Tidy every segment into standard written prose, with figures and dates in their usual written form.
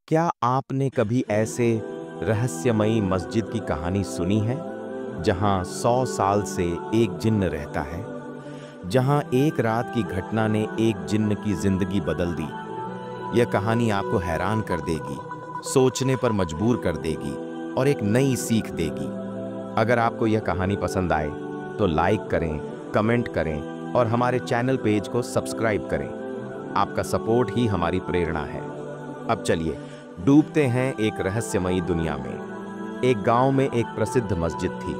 क्या आपने कभी ऐसे रहस्यमयी मस्जिद की कहानी सुनी है जहां 100 साल से एक जिन्न रहता है, जहां एक रात की घटना ने एक जिन्न की जिंदगी बदल दी? यह कहानी आपको हैरान कर देगी, सोचने पर मजबूर कर देगी और एक नई सीख देगी। अगर आपको यह कहानी पसंद आए तो लाइक करें, कमेंट करें और हमारे चैनल पेज को सब्सक्राइब करें। आपका सपोर्ट ही हमारी प्रेरणा है। अब चलिए डूबते हैं एक रहस्यमयी दुनिया में। एक गांव में एक प्रसिद्ध मस्जिद थी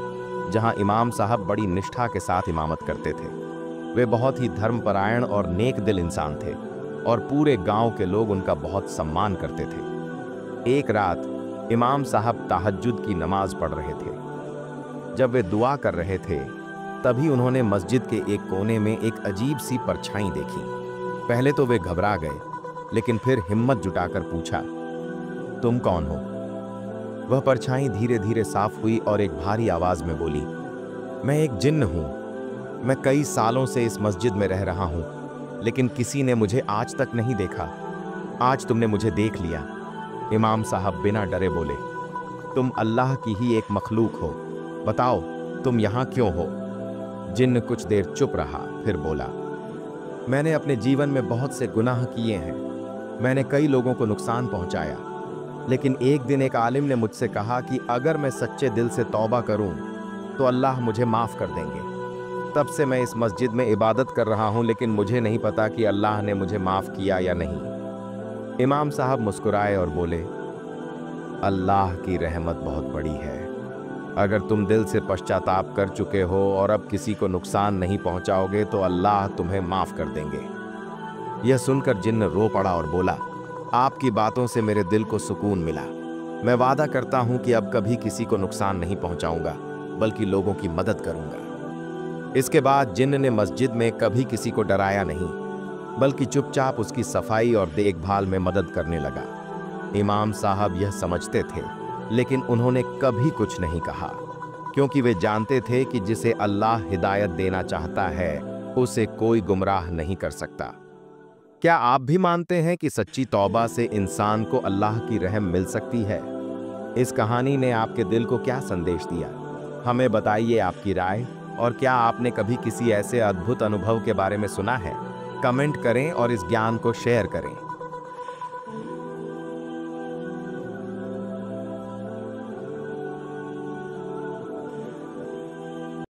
जहां इमाम साहब बड़ी निष्ठा के साथ इमामत करते थे। वे बहुत ही धर्मपरायण और नेक दिल इंसान थे और पूरे गांव के लोग उनका बहुत सम्मान करते थे। एक रात इमाम साहब तहज्जुद की नमाज पढ़ रहे थे। जब वे दुआ कर रहे थे तभी उन्होंने मस्जिद के एक कोने में एक अजीब सी परछाई देखी। पहले तो वे घबरा गए, लेकिन फिर हिम्मत जुटाकर पूछा, तुम कौन हो? वह परछाई धीरे धीरे साफ हुई और एक भारी आवाज में बोली, मैं एक जिन्न हूं। मैं कई सालों से इस मस्जिद में रह रहा हूं, लेकिन किसी ने मुझे आज तक नहीं देखा। आज तुमने मुझे देख लिया। इमाम साहब बिना डरे बोले, तुम अल्लाह की ही एक मखलूक हो। बताओ तुम यहां क्यों हो? जिन्न कुछ देर चुप रहा, फिर बोला, मैंने अपने जीवन में बहुत से गुनाह किए हैं। मैंने कई लोगों को नुकसान पहुंचाया, लेकिन एक दिन एक आलिम ने मुझसे कहा कि अगर मैं सच्चे दिल से तौबा करूं तो अल्लाह मुझे माफ कर देंगे। तब से मैं इस मस्जिद में इबादत कर रहा हूं, लेकिन मुझे नहीं पता कि अल्लाह ने मुझे माफ किया या नहीं। इमाम साहब मुस्कुराए और बोले, अल्लाह की रहमत बहुत बड़ी है। अगर तुम दिल से पश्चाताप कर चुके हो और अब किसी को नुकसान नहीं पहुंचाओगे तो अल्लाह तुम्हें माफ कर देंगे। यह सुनकर जिन्न रो पड़ा और बोला, आपकी बातों से मेरे दिल को सुकून मिला। मैं वादा करता हूं कि अब कभी किसी को नुकसान नहीं पहुंचाऊंगा, बल्कि लोगों की मदद करूंगा। इसके बाद जिन्न ने मस्जिद में कभी किसी को डराया नहीं, बल्कि चुपचाप उसकी सफाई और देखभाल में मदद करने लगा। इमाम साहब यह समझते थे, लेकिन उन्होंने कभी कुछ नहीं कहा, क्योंकि वे जानते थे कि जिसे अल्लाह हिदायत देना चाहता है उसे कोई गुमराह नहीं कर सकता। क्या आप भी मानते हैं कि सच्ची तौबा से इंसान को अल्लाह की रहम मिल सकती है? इस कहानी ने आपके दिल को क्या संदेश दिया? हमें बताइए आपकी राय। और क्या आपने कभी किसी ऐसे अद्भुत अनुभव के बारे में सुना है? कमेंट करें और इस ज्ञान को शेयर करें।